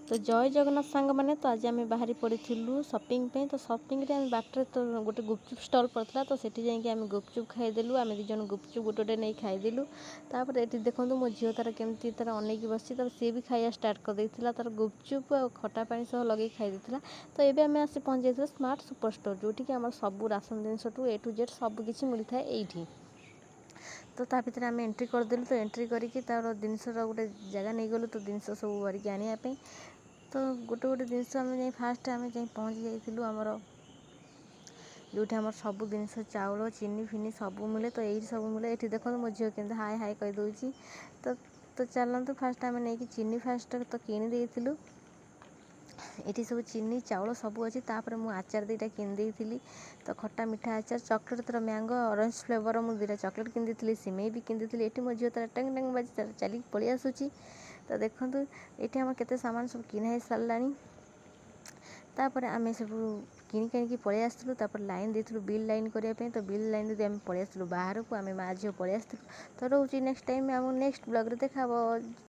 तो जय जगन्नाथ सांग मैंने तो आज आम बाहरी पड़ू सपिंग पे तो सपिंग आम बाटर तो गोटे गुपचुप स्टल पड़ता तो सेठी जाइए आम गुपचुप खाईदेलु आम दिज गुपचुप गोटे गोटे नहीं खाईदेलु तापर ये देखो मो झील तार केमती तार अनेक बस सी भी खाया स्टार्ट कर देता तार गुपचुप और खटा पानी सह लगे खाईदेला तो ये आम आसी पहुँच जाइए स्मार्ट सुपर स्टोर जोटि आम सब राशन जिनस टू ए टू जेड सबकि मिलता है ये तो ता भर आम एंट्री करदेलु तो एंट्री करके तार जिनस गोटे जगह नहीं गलु तो जिनस सब भरिक आने तो गोटे गोटे जिनस आम जा फास्ट आम जा पहुँची जाइलु आमर जो आम सब जिन चाउल चीनी फिनी सब मिले तो ये सब मिले ये देखो मो झील के हाय हाय कहीदे तो चलतु फास्ट आम नहीं चीनी फास्ट तो किणी ये सब चीनी चाउल सब अच्छी तापर मु आचार दुईटा किनी तो खट्टा मिठा आचार चॉकलेट तर मैंगो ऑरेंज फ्लेवर मुझे दुईटा चॉकलेट किनी सिमई भी किनी ये मो झील तार टेंग टेंग बाजी चलिक पलि आसूची तो देखो ये आम केते सामान सब किना सारा तापर आम सब किणी पलि आसलु तापर लाइन देलु बिल लाइन करने तो बिल लाइन आम पलि आसलु बाहर को आम माँ झील पलि आसलु तो रोचे नेक्स्ट टाइम आम नेक्स्ट ब्लॉग रे देखा।